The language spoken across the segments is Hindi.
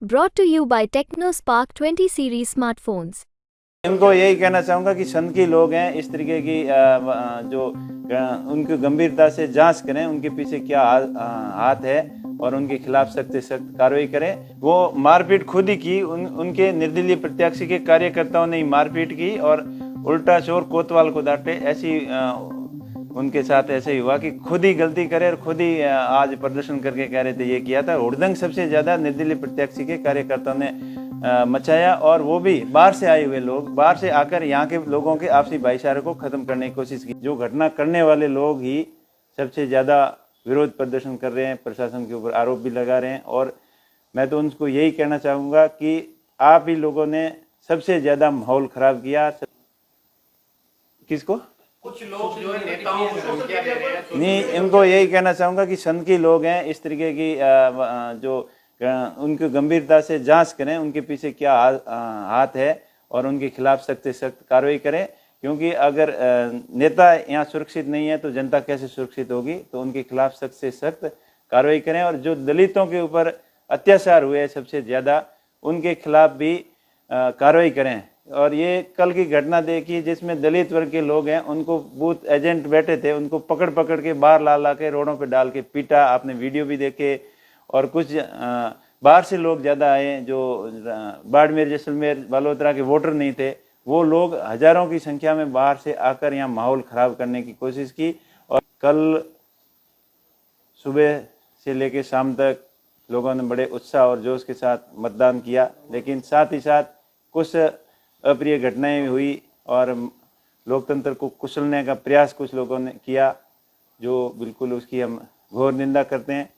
Brought to you by TechnoSpark 20 series smartphones. इनको यही कहना चाहूँगा कि सनकी लोग हैं, इस तरीके की उनकी गंभीरता से जांच करें, उनके पीछे क्या हाथ है और उनके खिलाफ सख्त से सख्त कार्रवाई करें। वो मारपीट खुद ही की, उनके निर्दलीय प्रत्याशी के कार्यकर्ताओं ने मारपीट की और उल्टा चोर कोतवाल को डांटे। ऐसी उनके साथ ऐसे ही हुआ कि खुद ही गलती करे और खुद ही आज प्रदर्शन करके कह रहे थे ये किया था। हुड़दंग सबसे ज्यादा निर्दलीय प्रत्याशी के कार्यकर्ताओं ने मचाया और वो भी बाहर से आए हुए लोग, बाहर से आकर यहाँ के लोगों के आपसी भाईचारे को खत्म करने की कोशिश की। जो घटना करने वाले लोग ही सबसे ज्यादा विरोध प्रदर्शन कर रहे हैं, प्रशासन के ऊपर आरोप भी लगा रहे हैं। और मैं तो उनको यही कहना चाहूँगा कि आप ही लोगों ने सबसे ज्यादा माहौल खराब किया। किसको? कुछ लोग जो है नेताओं को धमकियां दे रहे हैं। नहीं, इनको यही कहना चाहूँगा कि सनकी लोग हैं, इस तरीके की जो उनकी गंभीरता से जांच करें, उनके पीछे क्या हाथ है और उनके खिलाफ सख्त से सख्त कार्रवाई करें। क्योंकि अगर नेता यहाँ सुरक्षित नहीं है तो जनता कैसे सुरक्षित होगी। तो उनके खिलाफ सख्त से सख्त कार्रवाई करें और जो दलितों के ऊपर अत्याचार हुए सबसे ज़्यादा, उनके खिलाफ भी कार्रवाई करें। और ये कल की घटना देखी जिसमें दलित वर्ग के लोग हैं, उनको बूथ एजेंट बैठे थे, उनको पकड़ पकड़ के बाहर ला ला के रोडों पे डाल के पीटा। आपने वीडियो भी देखे। और कुछ बाहर से लोग ज़्यादा आए जो बाड़मेर, जैसलमेर, बालोतरा के वोटर नहीं थे, वो लोग हजारों की संख्या में बाहर से आकर यहाँ माहौल ख़राब करने की कोशिश की। और कल सुबह से लेकर शाम तक लोगों ने बड़े उत्साह और जोश के साथ मतदान किया। लेकिन साथ ही साथ कुछ अप्रिय घटनाएं हुई और लोकतंत्र को कुचलने का प्रयास कुछ लोगों ने किया, जो बिल्कुल उसकी हम घोर निंदा करते हैं।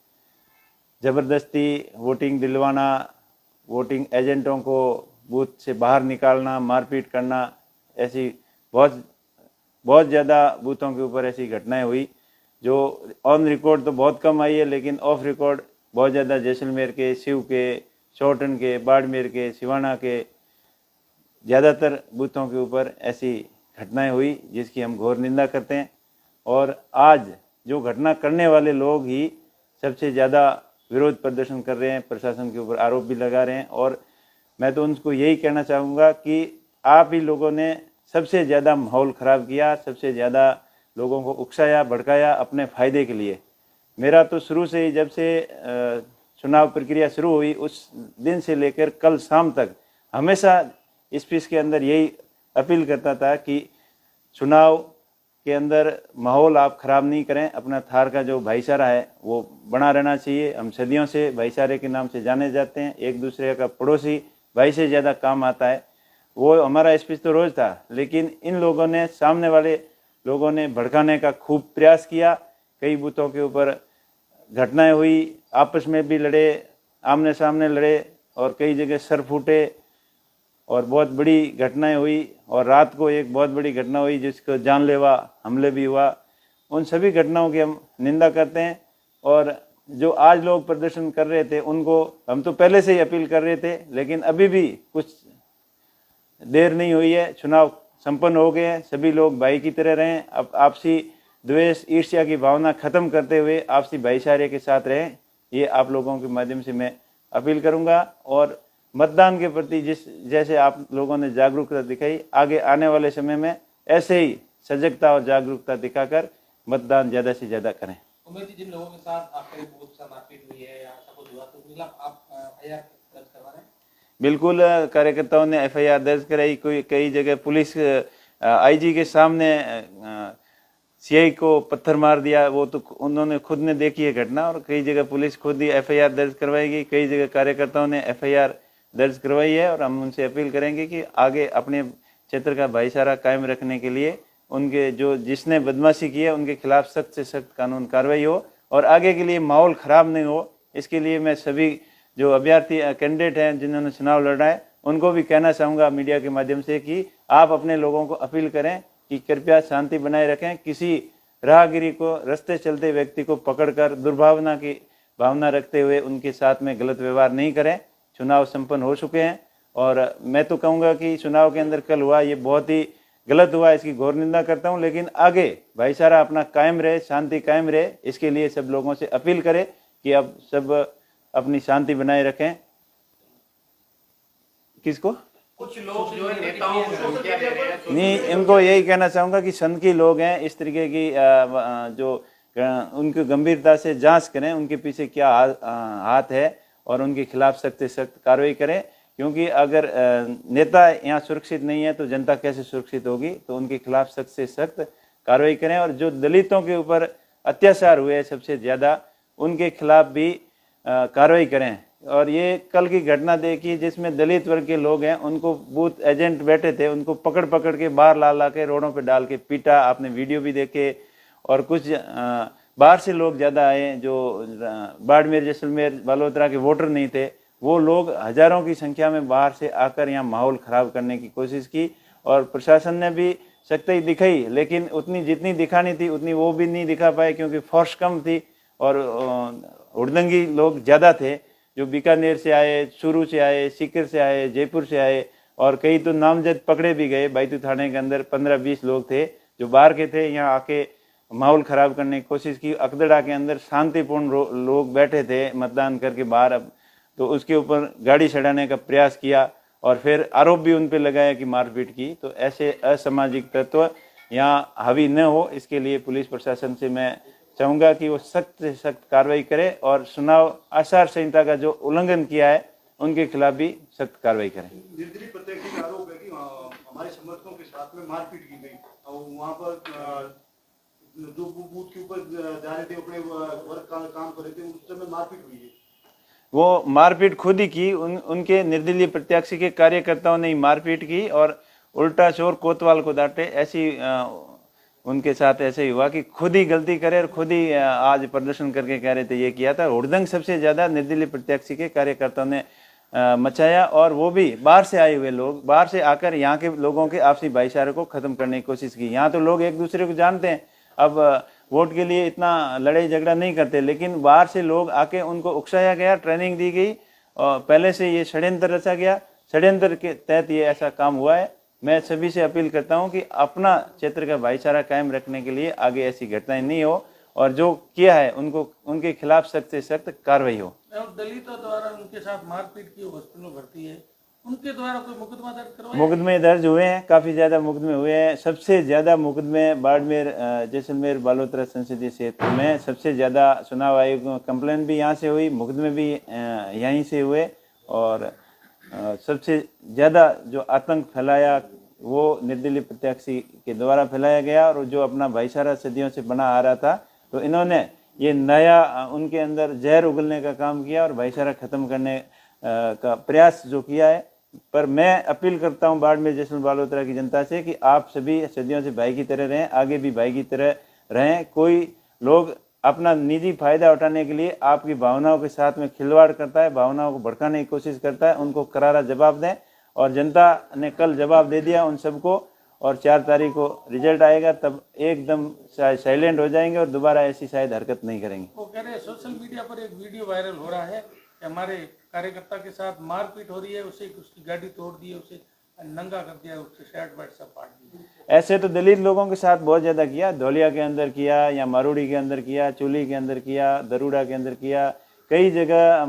ज़बरदस्ती वोटिंग दिलवाना, वोटिंग एजेंटों को बूथ से बाहर निकालना, मारपीट करना, ऐसी बहुत ज़्यादा बूथों के ऊपर ऐसी घटनाएं हुई। जो ऑन रिकॉर्ड तो बहुत कम आई है, लेकिन ऑफ रिकॉर्ड बहुत ज़्यादा जैसलमेर के, शिव के, चौटन के, बाड़मेर के, सिवाना के ज़्यादातर बूथों के ऊपर ऐसी घटनाएं हुई, जिसकी हम घोर निंदा करते हैं। और आज जो घटना करने वाले लोग ही सबसे ज़्यादा विरोध प्रदर्शन कर रहे हैं, प्रशासन के ऊपर आरोप भी लगा रहे हैं। और मैं तो उनको यही कहना चाहूँगा कि आप ही लोगों ने सबसे ज़्यादा माहौल ख़राब किया, सबसे ज़्यादा लोगों को उकसाया, भड़काया अपने फ़ायदे के लिए। मेरा तो शुरू से ही, जब से चुनाव प्रक्रिया शुरू हुई उस दिन से लेकर कल शाम तक, हमेशा इस पीस के अंदर यही अपील करता था कि चुनाव के अंदर माहौल आप ख़राब नहीं करें। अपना थार का जो भाईचारा है वो बना रहना चाहिए। हम सदियों से भाईचारे के नाम से जाने जाते हैं। एक दूसरे का पड़ोसी भाई से ज़्यादा काम आता है। वो हमारा स्पीच तो रोज़ था, लेकिन इन लोगों ने, सामने वाले लोगों ने भड़काने का खूब प्रयास किया। कई बूथों के ऊपर घटनाएं हुई, आपस में भी लड़े, आमने सामने लड़े और कई जगह सर फूटे और बहुत बड़ी घटनाएं हुई। और रात को एक बहुत बड़ी घटना हुई जिसको जानलेवा हमले भी हुआ। उन सभी घटनाओं की हम निंदा करते हैं। और जो आज लोग प्रदर्शन कर रहे थे उनको हम तो पहले से ही अपील कर रहे थे, लेकिन अभी भी कुछ देर नहीं हुई है, चुनाव संपन्न हो गए हैं। सभी लोग भाई की तरह रहें, अब आपसी द्वेष, ईर्ष्या की भावना खत्म करते हुए आपसी भाईचारे के साथ रहें, ये आप लोगों के माध्यम से मैं अपील करूंगा। और मतदान के प्रति जैसे आप लोगों ने जागरूकता दिखाई, आगे आने वाले समय में ऐसे ही सजगता और जागरूकता दिखाकर मतदान ज़्यादा से ज़्यादा करें। उमेश जी, जिन लोगों के साथ आपके बहुत सा मारपीट हुई है या ऐसा कुछ हुआ तो खिलाफ आप एफआईआर दर्ज करवा रहे हैं? बिल्कुल, कार्यकर्ताओं ने एफआईआर दर्ज कराई। कई जगह पुलिस आईजी के सामने सीआई को पत्थर मार दिया, वो तो उन्होंने खुद ने देखी है घटना। और कई जगह पुलिस खुद ही एफआईआर दर्ज करवाएगी, कई जगह कार्यकर्ताओं ने एफआईआर दर्ज करवाई है। और हम उनसे अपील करेंगे कि आगे अपने क्षेत्र का भाईचारा कायम रखने के लिए उनके जिसने बदमाशी की है उनके खिलाफ सख्त से सख्त कानून कार्रवाई हो और आगे के लिए माहौल ख़राब नहीं हो। इसके लिए मैं सभी जो अभ्यर्थी कैंडिडेट हैं जिन्होंने चुनाव लड़ा है उनको भी कहना चाहूँगा मीडिया के माध्यम से कि आप अपने लोगों को अपील करें कि कृपया शांति बनाए रखें। किसी राहगीरी को, रास्ते चलते व्यक्ति को पकड़कर दुर्भावना की भावना रखते हुए उनके साथ में गलत व्यवहार नहीं करें। चुनाव संपन्न हो चुके हैं और मैं तो कहूँगा कि चुनाव के अंदर कल हुआ ये बहुत ही गलत हुआ, इसकी घोर निंदा करता हूँ। लेकिन आगे भाईचारा अपना कायम रहे, शांति कायम रहे, इसके लिए सब लोगों से अपील करें कि अब सब अपनी शांति बनाए रखें। किसको? कुछ लोग जो है नेताओं को धमकियां दे रहे हैं। नहीं, इनको यही कहना चाहूँगा कि संघ के लोग हैं, इस तरीके की जो उनको गंभीरता से जांच करें, उनके पीछे क्या हाथ है और उनके खिलाफ सख्त से सख्त कार्रवाई करें। क्योंकि अगर नेता यहाँ सुरक्षित नहीं है तो जनता कैसे सुरक्षित होगी? तो उनके खिलाफ सख्त से सख्त कार्रवाई करें। और जो दलितों के ऊपर अत्याचार हुए सबसे ज़्यादा, उनके खिलाफ भी कार्रवाई करें। और ये कल की घटना देखी जिसमें दलित वर्ग के लोग हैं, उनको बूथ एजेंट बैठे थे, उनको पकड़ पकड़ के बाहर ला के रोडों पे डाल के पीटा। आपने वीडियो भी देखे। और कुछ बाहर से लोग ज़्यादा आए जो बाड़मेर, जैसलमेर, बालोतरा के वोटर नहीं थे, वो लोग हजारों की संख्या में बाहर से आकर यहाँ माहौल ख़राब करने की कोशिश की। और प्रशासन ने भी सख्ती दिखाई, लेकिन उतनी जितनी दिखानी थी उतनी वो भी नहीं दिखा पाए, क्योंकि फोर्स कम थी और हुड़दंगी लोग ज़्यादा थे, जो बीकानेर से आए, चूरू से आए, सीकर से आए, जयपुर से आए। और कई तो नामजद पकड़े भी गए। बैतूल थाने के अंदर 15-20 लोग थे जो बाहर के थे, यहाँ आके माहौल ख़राब करने की कोशिश की। अकदड़ा के अंदर शांतिपूर्ण लोग बैठे थे मतदान करके बाहर, अब तो उसके ऊपर गाड़ी चढ़ाने का प्रयास किया और फिर आरोप भी उन पर लगाया कि मारपीट की। तो ऐसे असामाजिक तत्व यहाँ हावी न हो, इसके लिए पुलिस प्रशासन से मैं चाहूँगा कि वो सख्त से सख्त कार्रवाई करे और चुनाव आचार संहिता का जो उल्लंघन किया है उनके खिलाफ भी सख्त कार्रवाई करें। निर्दलीय प्रत्याशी का आरोप है कि हमारे समर्थकों के साथ में मारपीट की गई और वहाँ पर जो बूथ के ऊपर जा रहे थे, अपने वर्क काम कर रहे थे, उस समय मारपीट हुई है। वो मारपीट खुद ही की, उनके निर्दलीय प्रत्याशी के कार्यकर्ताओं ने ही मारपीट की और उल्टा चोर कोतवाल को डांटे। ऐसी उनके साथ ऐसे ही हुआ कि खुद ही गलती करे और खुद ही आज प्रदर्शन करके कह रहे थे ये किया था। हुड़दंग सबसे ज़्यादा निर्दलीय प्रत्याशी के कार्यकर्ताओं ने मचाया, और वो भी बाहर से आए हुए लोग, बाहर से आकर यहाँ के लोगों के आपसी भाईचारे को ख़त्म करने की कोशिश की। यहाँ तो लोग एक दूसरे को जानते हैं, अब वोट के लिए इतना लड़ाई झगड़ा नहीं करते, लेकिन बाहर से लोग आके उनको उकसाया गया, ट्रेनिंग दी गई और पहले से ये षड्यंत्र रचा गया। षड्यंत्र के तहत ये ऐसा काम हुआ है। मैं सभी से अपील करता हूं कि अपना क्षेत्र का भाईचारा कायम रखने के लिए आगे ऐसी घटनाएं नहीं हो, और जो किया है उनको उनके खिलाफ सख्त से सख्त कार्रवाई हो। दलितों द्वारा उनके साथ मारपीट की हॉस्पिटल में भर्ती है, उनके द्वारा कोई मुकदमा दर्ज करवाया? मुकदमे दर्ज हुए हैं, काफ़ी ज़्यादा मुकदमे हुए हैं। सबसे ज़्यादा मुकदमे बाड़मेर, जैसलमेर, बालोतरा संसदीय क्षेत्र में सबसे ज़्यादा चुनाव आयोग में कंप्लेन भी यहाँ से हुई, मुकदमे भी यहीं से हुए। और सबसे ज़्यादा जो आतंक फैलाया वो निर्दलीय प्रत्याशी के द्वारा फैलाया गया, और जो अपना भाईचारा सदियों से बना आ रहा था, तो इन्होंने ये नया उनके अंदर जहर उगलने का काम किया और भाईचारा ख़त्म करने का प्रयास जो किया है। पर मैं अपील करता हूँ बाड़मेर, जैसलमेर, बालोतरा की जनता से कि आप सभी सदियों से भाई की तरह रहें, आगे भी भाई की तरह रहें। कोई लोग अपना निजी फायदा उठाने के लिए आपकी भावनाओं के साथ में खिलवाड़ करता है, भावनाओं को भड़काने की कोशिश करता है, उनको करारा जवाब दें। और जनता ने कल जवाब दे दिया उन सबको, और 4 तारीख को रिजल्ट आएगा, तब एकदम साइलेंट हो जाएंगे और दोबारा ऐसी शायद हरकत नहीं करेंगे। वो कह रहे हैं सोशल मीडिया पर एक वीडियो वायरल हो रहा है कि हमारे कार्यकर्ता के साथ मारपीट हो रही है, उसे उसकी गाड़ी तोड़ दी है, उसे नंगा कर दिया, उससे शर्ट वर्ट सब फाड़ दी। ऐसे तो दलित लोगों के साथ बहुत ज़्यादा किया, धौलिया के अंदर किया, या मारूड़ी के अंदर किया, चोली के अंदर किया, दरूड़ा के अंदर किया, कई जगह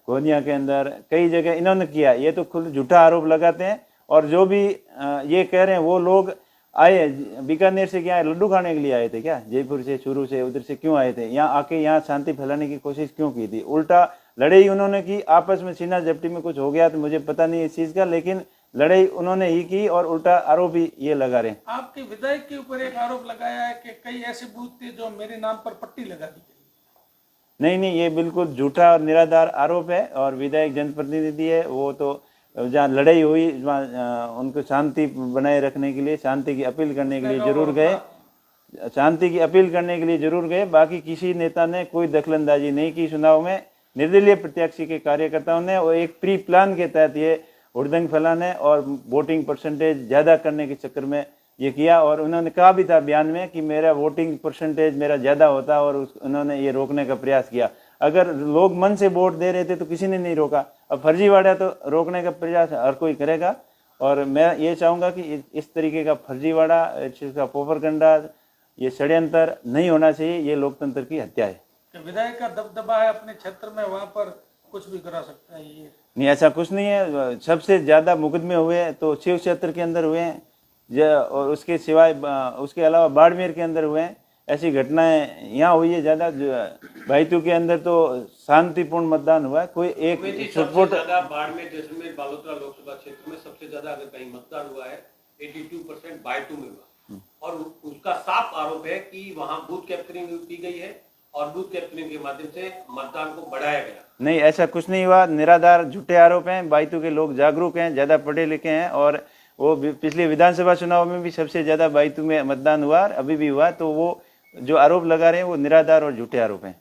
गोंदिया के अंदर, कई जगह इन्होंने किया। ये तो खुद झूठा आरोप लगाते हैं। और जो भी ये कह रहे हैं वो लोग आए बीकानेर से, क्या लड्डू खाने के लिए आए थे क्या? जयपुर से, चूरू से, उधर से क्यों आए थे? यहाँ आके यहाँ शांति फैलाने की कोशिश क्यों की थी? उल्टा लड़ाई उन्होंने की, आपस में सीना झपटी में कुछ हो गया तो मुझे पता नहीं इस चीज़ का, लेकिन लड़ाई उन्होंने ही की और उल्टा आरोप ही ये लगा रहे हैं। आपके विधायक के ऊपर एक आरोप लगाया है कि कई ऐसे बूथ थे जो मेरे नाम पर पट्टी लगा दी गई। नहीं, ये बिल्कुल झूठा और निराधार आरोप है। और विधायक जनप्रतिनिधि है, वो तो जहाँ लड़ाई हुई वहाँ उनको शांति बनाए रखने के लिए, शांति की अपील करने के लिए जरूर गए, शांति की अपील करने के लिए जरूर गए। बाकी किसी नेता ने कोई दखलंदाजी नहीं की चुनाव में। निर्दलीय प्रत्याशी के कार्यकर्ताओं ने वो एक प्री प्लान के तहत ये हुड़दंग फैलाने और वोटिंग परसेंटेज ज़्यादा करने के चक्कर में ये किया। और उन्होंने कहा भी था बयान में कि मेरा वोटिंग परसेंटेज मेरा ज़्यादा होता, और उन्होंने ये रोकने का प्रयास किया। अगर लोग मन से वोट दे रहे थे तो किसी ने नहीं रोका। अब फर्जीवाड़ा तो रोकने का प्रयास हर कोई करेगा। और मैं ये चाहूँगा कि इस तरीके का फर्जीवाड़ा, इसका पोपरगंडा, ये षड्यंत्र नहीं होना चाहिए। ये लोकतंत्र की हत्या है। विधायक का दबदबा है अपने क्षेत्र में, वहाँ पर कुछ भी करा सकता है ये। नहीं, ऐसा कुछ नहीं है। सबसे ज़्यादा मुकदमे हुए हैं तो शिव क्षेत्र के अंदर हुए हैं, और उसके सिवाय उसके अलावा बाड़मेर के अंदर हुए हैं। ऐसी घटनाएं यहाँ हुई है ज़्यादा। भाईतू के अंदर तो शांतिपूर्ण मतदान हुआ है, कोई एक सबसे ज्यादा बाड़मेर, जैसलमेर, बालोतरा लोकसभा क्षेत्र में सबसे ज्यादा अगर कहीं मतदान हुआ है 82% बायतू में हुआ, और उसका साफ आरोप है कि वहां बूथ कैप्चरिंग की गई है और बूथ कैप्चरिंग के माध्यम से मतदान को बढ़ाया गया। नहीं, ऐसा कुछ नहीं हुआ। निराधार झूठे आरोप हैं। बायतू के लोग जागरूक हैं, ज़्यादा पढ़े लिखे हैं, और वो पिछले विधानसभा चुनाव में भी सबसे ज़्यादा बायतू में मतदान हुआ, अभी भी हुआ। तो वो जो आरोप लगा रहे हैं वो निराधार और झूठे आरोप हैं।